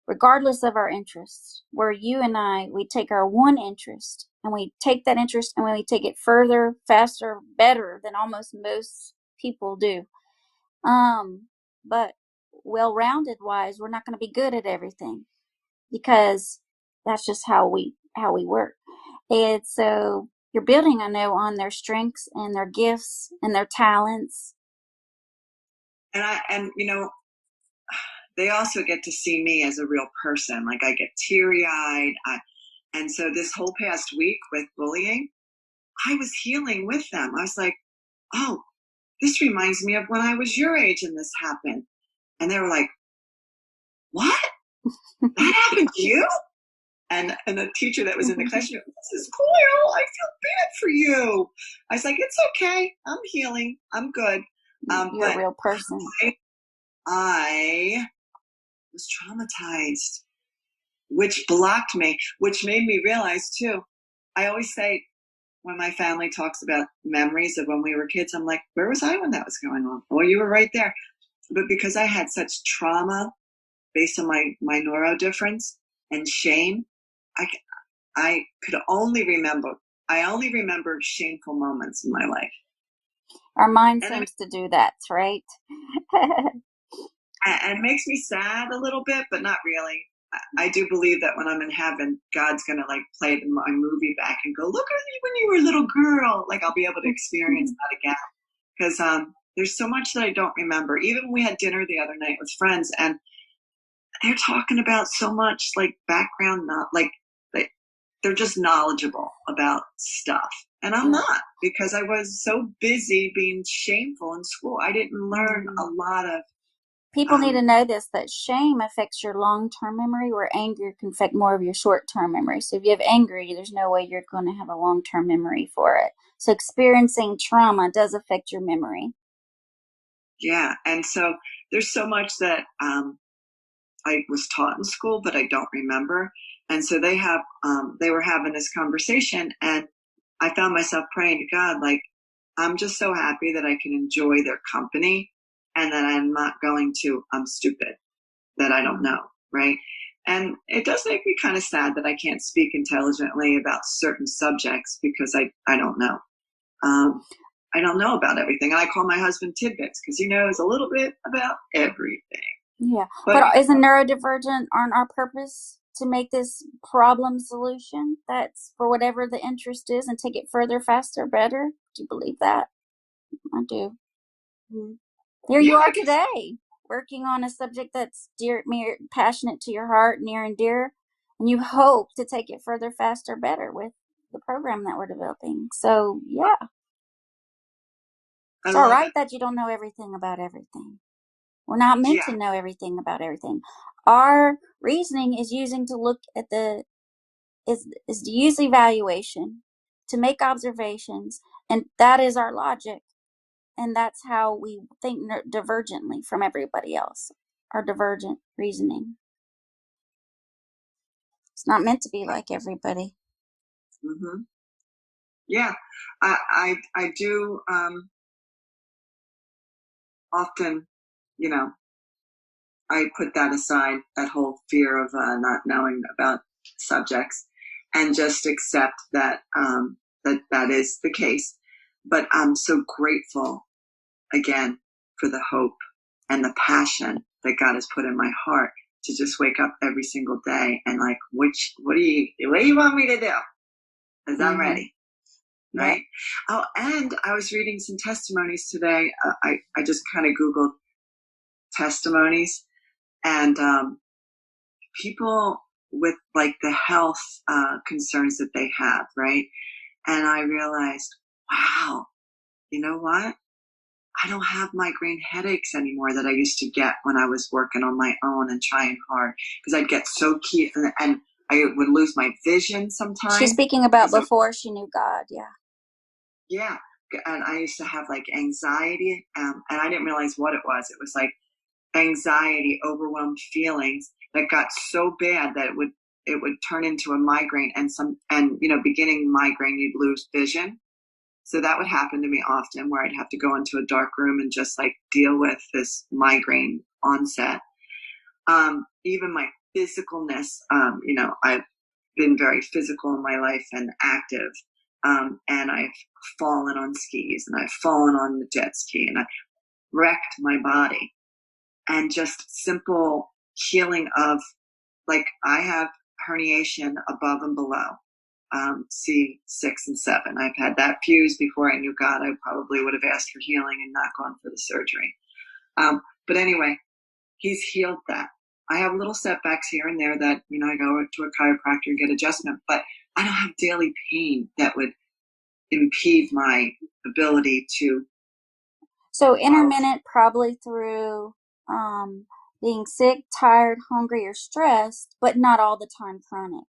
regardless of our interests, where you and we take our one interest and we take that interest and we take it further, faster, better than almost most people do. But well-rounded wise, we're not going to be good at everything because that's just how we work. And so you're building, I know, on their strengths and their gifts and their talents. And they also get to see me as a real person. Like, I get teary-eyed. And so this whole past week with bullying, I was healing with them. I was like, oh, this reminds me of when I was your age and this happened. And they were like, what? That happened to you? And a teacher that was in the class, this is Coyle, I feel bad for you. I was like, it's okay. I'm healing. I'm good. You're a real person. I was traumatized, which blocked me, which made me realize too. I always say, when my family talks about memories of when we were kids, I'm like, where was I when that was going on? Well, you were right there. But because I had such trauma based on my neurodifference and shame, I only remember shameful moments in my life. Our mind seems to do that, right? And it makes me sad a little bit, but not really. I do believe that when I'm in heaven, God's going to like play my movie back and go, look at you when you were a little girl. Like, I'll be able to experience that again. Because there's so much that I don't remember. Even we had dinner the other night with friends, and they're talking about so much like background, not like they're just knowledgeable about stuff. And I'm not, because I was so busy being shameful in school. I didn't learn a lot of People need to know this, that shame affects your long-term memory, where anger can affect more of your short-term memory. So if you have anger, there's no way you're going to have a long-term memory for it. So experiencing trauma does affect your memory. Yeah. And so there's so much that I was taught in school, but I don't remember. And so they were having this conversation, and I found myself praying to God, like, I'm just so happy that I can enjoy their company and that I'm stupid, that I don't know, right? And it does make me kind of sad that I can't speak intelligently about certain subjects because I don't know. I don't know about everything. And I call my husband Tidbits because he knows a little bit about everything. Yeah. But isn't neurodivergent on our purpose to make this problem solution that's for whatever the interest is and take it further, faster, better? Do you believe that? I do. Here you are today, working on a subject that's passionate to your heart, near and dear, and you hope to take it further, faster, better with the program that we're developing. So, yeah. It's all right that you don't know everything about everything. We're not meant to know everything about everything. Our reasoning is using to look at is to use evaluation, to make observations, and that is our logic. And that's how we think divergently from everybody else, our divergent reasoning. It's not meant to be like everybody. Mm-hmm. Yeah, I do often, I put that aside, that whole fear of not knowing about subjects, and just accept that that is the case. But I'm so grateful again for the hope and the passion that God has put in my heart to just wake up every single day and like, what do you want me to do? Because I'm ready. Right? Yeah. Oh, and I was reading some testimonies today. I just kind of Googled testimonies, and people with like the health concerns that they have, right? And I realized, wow, you know what? I don't have migraine headaches anymore that I used to get when I was working on my own and trying hard, because I'd get so key and I would lose my vision sometimes. She's speaking about before she knew God, yeah. Yeah. And I used to have like anxiety, and I didn't realize what it was. It was like anxiety, overwhelmed feelings that got so bad that it would turn into a migraine, and beginning migraine, you'd lose vision. So that would happen to me often, where I'd have to go into a dark room and just like deal with this migraine onset. Even my physicalness, I've been very physical in my life and active. And I've fallen on skis, and I've fallen on the jet ski, and I've wrecked my body. And just simple healing of, like, I have herniation above and below, C6 and 7. I've had that fused before I knew God. I probably would have asked for healing and not gone for the surgery. But anyway, he's healed that. I have little setbacks here and there that, I go to a chiropractor and get adjustment, but I don't have daily pain that would impede my ability to. So intermittent, probably through being sick, tired, hungry, or stressed, but not all the time chronic.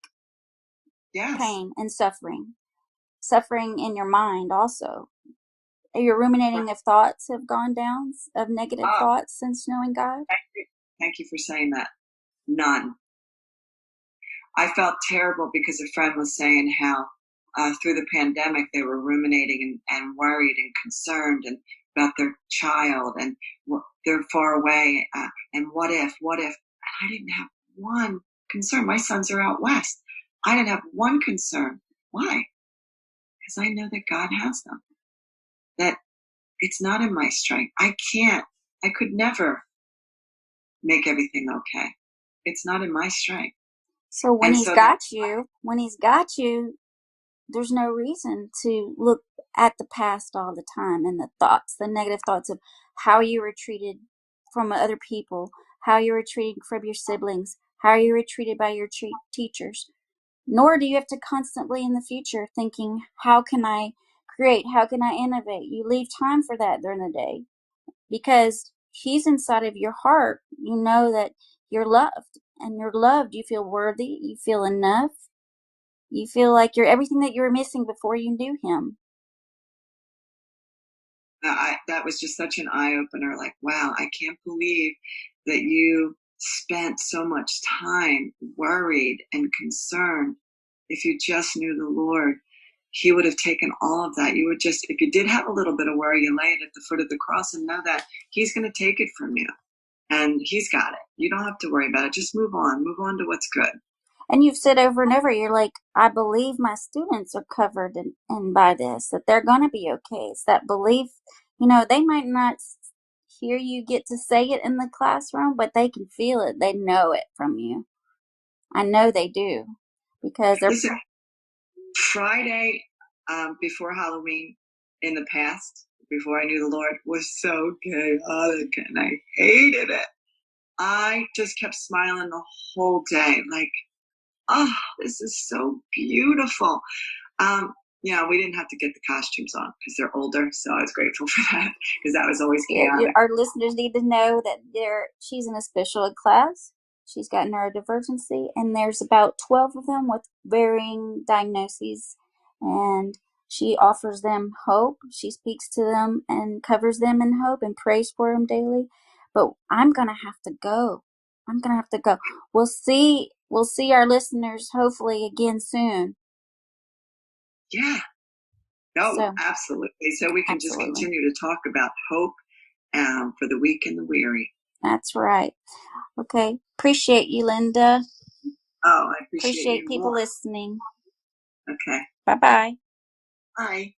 Yes. Pain and suffering. Suffering in your mind also. Are you ruminating if thoughts have gone down, of negative thoughts since knowing God? Thank you for saying that. None. I felt terrible because a friend was saying how through the pandemic they were ruminating and worried and concerned and about their child, and they're far away, and what if? And I didn't have one concern. My sons are out west. I didn't have one concern. Why? Because I know that God has them. That it's not in my strength. I could never make everything okay. It's not in my strength. So when he's got you, there's no reason to look at the past all the time and the negative thoughts of how you were treated from other people, how you were treated from your siblings, how you were treated by your teachers. Nor do you have to constantly in the future thinking, how can I create? How can I innovate? You leave time for that during the day, because He's inside of your heart. You know that you're loved, and you're loved. You feel worthy. You feel enough. You feel like you're everything that you were missing before you knew him. That was just such an eye-opener. Like, wow, I can't believe that you spent so much time worried and concerned. If you just knew the Lord, he would have taken all of that. You would just, if you did have a little bit of worry, you lay it at the foot of the cross and know that he's going to take it from you. And he's got it. You don't have to worry about it. Just move on to what's good. And you've said over and over, you're like, I believe my students are covered in by this, that they're going to be okay. It's that belief. They might not hear you get to say it in the classroom, but they can feel it. They know it from you. I know they do, because they're... Listen, Friday before Halloween in the past, before I knew the Lord, was so chaotic and I hated it. I just kept smiling the whole day, like, oh, this is so beautiful. We didn't have to get the costumes on because they're older, so I was grateful for that because that was always chaotic. Our listeners need to know that she's in a special ed class. She's got neurodiversity, and there's about 12 of them with varying diagnoses, and she offers them hope. She speaks to them and covers them in hope and prays for them daily. But I'm going to have to go. We'll see our listeners hopefully again soon. Yeah. No, absolutely. So we can just continue to talk about hope for the weak and the weary. That's right. Okay. Appreciate you, Linda. Oh, I appreciate you people more. listening. Okay. Bye-bye. Bye.